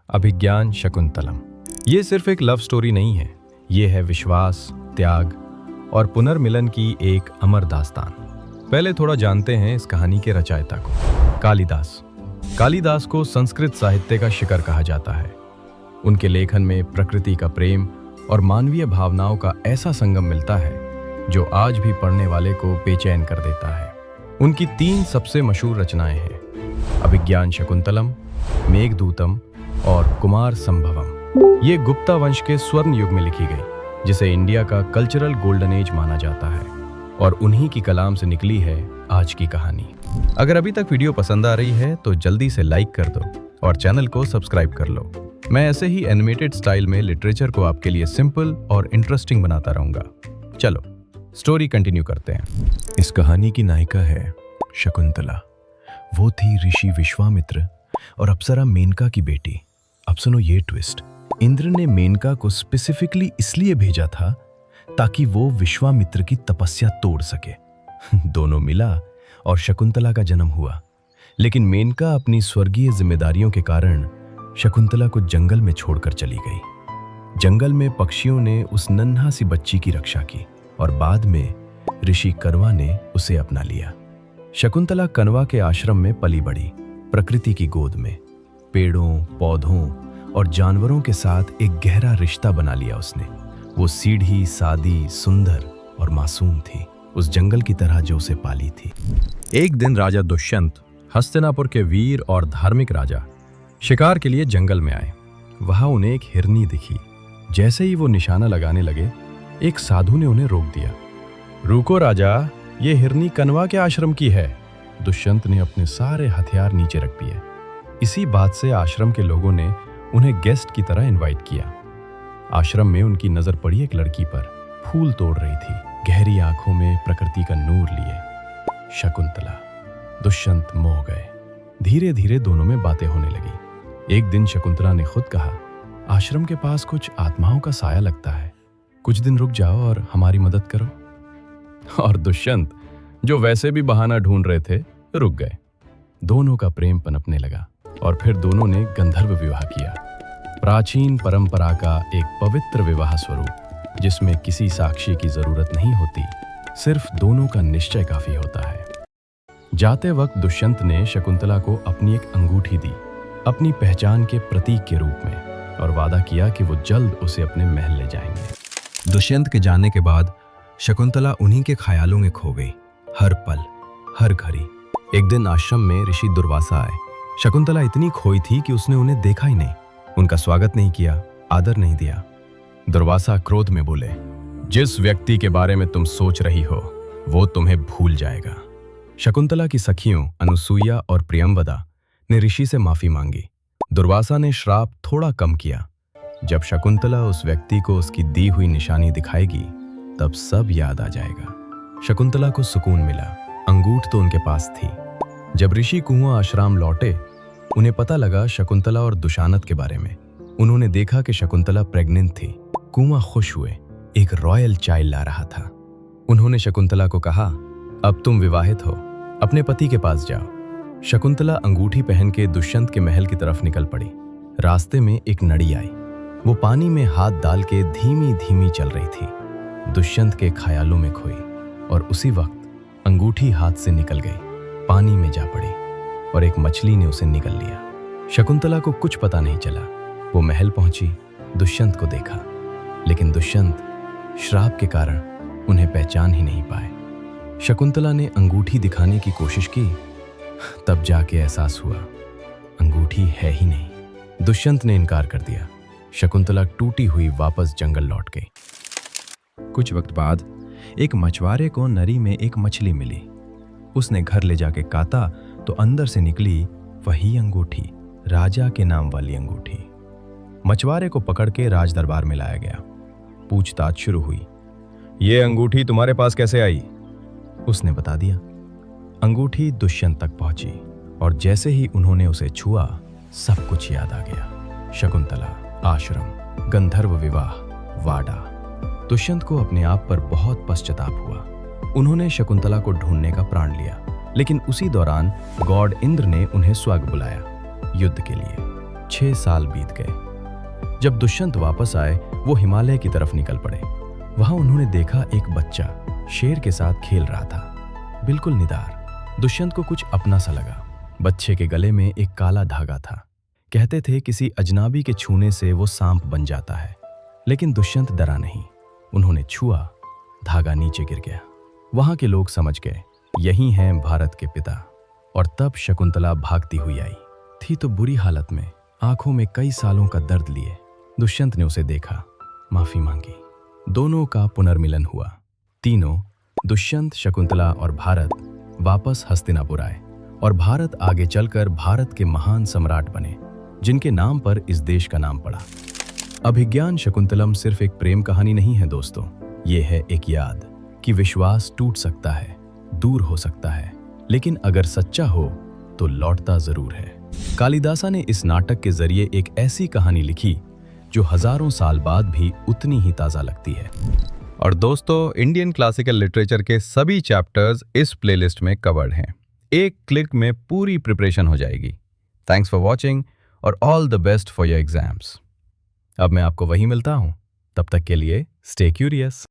अभिज्ञान शकुंतलम। ये सिर्फ एक लव स्टोरी नहीं है, ये है विश्वास, त्याग और पुनर्मिलन की एक अमर दास्तान। पहले थोड़ा जानते हैं इस कहानी के रचयिता को। कालिदास। कालिदास को संस्कृत साहित्य का शिखर कहा जाता है। उनके लेखन में प्रकृति का प्रेम और मानवीय भावनाओं का ऐसा संगम मिलता है जो आज भी पढ़ने वाले को बेचैन कर देता है। उनकी 3 सबसे मशहूर रचनाएं हैं, अभिज्ञान शकुंतलम, मेघदूतम और कुमार संभवम। ये गुप्ता वंश के स्वर्ण युग में लिखी गई, जिसे इंडिया का कल्चरल गोल्डन एज माना जाता है, और उन्हीं की कलाम से निकली है आज की कहानी। अगर अभी तक वीडियो पसंद आ रही है तो जल्दी से लाइक कर दो और चैनल को सब्सक्राइब कर लो। मैं ऐसे ही एनिमेटेड स्टाइल में लिटरेचर को आपके लिए सिंपल और इंटरेस्टिंग बनाता रहूंगा। चलो स्टोरी कंटिन्यू करते हैं। इस कहानी की नायिका है शकुंतला। वो थी ऋषि विश्वामित्र और अप्सरा मेनका की बेटी। अब सुनो ये ट्विस्ट। इंद्र ने मेनका को स्पेसिफिकली इसलिए भेजा था ताकि वो विश्वामित्र की तपस्या तोड़ सके। दोनों मिला और शकुंतला का जन्म हुआ। लेकिन मेनका अपनी स्वर्गीय जिम्मेदारियों के कारण शकुंतला को जंगल में छोड़कर चली गई। जंगल में पक्षियों ने उस नन्हा सी बच्ची की रक्षा की और बाद में ऋषि कण्वा ने उसे अपना लिया। शकुंतला कण्वा के आश्रम में पली बढ़ी, प्रकृति की गोद में। पेड़ों, पौधों और जानवरों के साथ एक गहरा रिश्ता बना लिया उसने। वो सीधी, सादी, सुंदर और मासूम थी, उस जंगल की तरह जो उसे पाली थी। एक दिन राजा दुष्यंत, हस्तिनापुर के वीर और धार्मिक राजा, शिकार के लिए जंगल में आए। वहां उन्हें एक हिरनी दिखी। जैसे ही वो निशाना लगाने लगे, एक साधु ने उन्हें रोक दिया। रुको राजा, ये हिरनी कण्वा के आश्रम की है। दुष्यंत ने अपने सारे हथियार नीचे रख दिए। इसी बात से आश्रम के लोगों ने उन्हें गेस्ट की तरह इनवाइट किया। आश्रम में उनकी नजर पड़ी एक लड़की पर, फूल तोड़ रही थी, गहरी आंखों में प्रकृति का नूर लिए। शकुंतला। दुष्यंत मोह गए। धीरे धीरे दोनों में बातें होने लगी। एक दिन शकुंतला ने खुद कहा, आश्रम के पास कुछ आत्माओं का साया लगता है, कुछ दिन रुक जाओ और हमारी मदद करो। और दुष्यंत, जो वैसे भी बहाना ढूंढ रहे थे, रुक गए। दोनों का प्रेम पनपने लगा और फिर दोनों ने गंधर्व विवाह किया। प्राचीन परंपरा का एक पवित्र विवाह स्वरूप, जिसमें किसी साक्षी की जरूरत नहीं होती, सिर्फ दोनों का निश्चय काफी होता है। जाते वक्त दुष्यंत ने शकुंतला को अपनी एक अंगूठी दी, अपनी पहचान के प्रतीक के रूप में, और वादा किया कि वो जल्द उसे अपने महल ले जाएंगे। दुष्यंत के जाने के बाद शकुंतला उन्हीं के ख्यालों में खो गई, हर पल, हर घड़ी। एक दिन आश्रम में ऋषि दुर्वासा आए। शकुंतला इतनी खोई थी कि उसने उन्हें देखा ही नहीं, उनका स्वागत नहीं किया, आदर नहीं दिया। दुर्वासा क्रोध में बोले, जिस व्यक्ति के बारे में तुम सोच रही हो वो तुम्हें भूल जाएगा। शकुंतला की सखियों अनुसूया और प्रियंवदा ने ऋषि से माफी मांगी। दुर्वासा ने श्राप थोड़ा कम किया। जब शकुंतला उस व्यक्ति को उसकी दी हुई निशानी दिखाएगी, तब सब याद आ जाएगा। शकुंतला को सुकून मिला। अंगूठ तो उनके पास थी। जब ऋषि कुआं आश्रम लौटे, उन्हें पता लगा शकुंतला और दुशानत के बारे में। उन्होंने देखा कि शकुंतला प्रेग्नेंट थी। कुआं खुश हुए, एक रॉयल चाइल्ड ला रहा था। उन्होंने शकुंतला को कहा, अब तुम विवाहित हो, अपने पति के पास जाओ। शकुंतला अंगूठी पहन के दुष्यंत के महल की तरफ निकल पड़ी। रास्ते में एक नदी आई। वो पानी में हाथ डाल के धीमी धीमी चल रही थी। दुष्यंत के ख्यालों में खोई और उसी वक्त अंगूठी हाथ से निकल गई, पानी में जा पड़ी और एक मछली ने उसे निगल लिया। शकुंतला को कुछ पता नहीं चला। वो महल पहुंची, दुष्यंत को देखा, लेकिन दुष्यंत श्राप के कारण उन्हें पहचान ही नहीं पाए। शकुंतला ने अंगूठी दिखाने की कोशिश की, तब जाके एहसास हुआ अंगूठी है ही नहीं। दुष्यंत ने इनकार कर दिया। शकुंतला टूटी हुई वापस जंगल लौट गई। कुछ वक्त बाद एक मछुआरे को नदी में एक मछली मिली। उसने घर ले जाके काता तो अंदर से निकली वही अंगूठी, राजा के नाम वाली अंगूठी। मछुआरे को पकड़ के राज दरबार में लाया गया। पूछताछ शुरू हुई। ये अंगूठी तुम्हारे पास कैसे आई? उसने बता दिया। अंगूठी दुष्यंत तक पहुंची और जैसे ही उन्होंने उसे छुआ, सब कुछ याद आ गया। शकुंतला, आश्रम, गंधर्व विवाह, वाडा। दुष्यंत को अपने आप पर बहुत पश्चाताप हुआ। उन्होंने शकुंतला को ढूंढने का प्रण लिया, लेकिन उसी दौरान गॉड इंद्र ने उन्हें स्वर्ग बुलाया युद्ध के लिए। 6 साल बीत गए। जब दुष्यंत वापस आए वो हिमालय की तरफ निकल पड़े। वहां उन्होंने देखा एक बच्चा शेर के साथ खेल रहा था, बिल्कुल निडार। दुष्यंत को कुछ अपना सा लगा। बच्चे के गले में एक काला धागा था। कहते थे किसी अजनबी के छूने से वो सांप बन जाता है। लेकिन दुष्यंत डरा नहीं। उन्होंने छुआ, धागा नीचे गिर गया। वहां के लोग समझ गए यही हैं भारत के पिता। और तब शकुंतला भागती हुई आई। थी तो बुरी हालत में, आंखों में कई सालों का दर्द लिए। दुष्यंत ने उसे देखा, माफी मांगी। दोनों का पुनर्मिलन हुआ। तीनों, दुष्यंत, शकुंतला और भारत, वापस हस्तिनापुर आए और भारत आगे चलकर भारत के महान सम्राट बने, जिनके नाम पर इस देश का नाम पड़ा। अभिज्ञान शकुंतलम सिर्फ एक प्रेम कहानी नहीं है दोस्तों, ये है एक याद कि विश्वास टूट सकता है, दूर हो सकता है, लेकिन अगर सच्चा हो तो लौटता जरूर है। कालिदासा ने इस नाटक के जरिए एक ऐसी कहानी लिखी जो हजारों साल बाद भी उतनी ही ताजा लगती है। और दोस्तों, इंडियन क्लासिकल लिटरेचर के सभी चैप्टर्स इस प्लेलिस्ट में कवर्ड हैं। एक क्लिक में पूरी प्रिपरेशन हो जाएगी। थैंक्स फॉर वॉचिंग और all the best for your exams. अब मैं आपको वहीं मिलता हूं। तब तक के लिए स्टे क्यूरियस।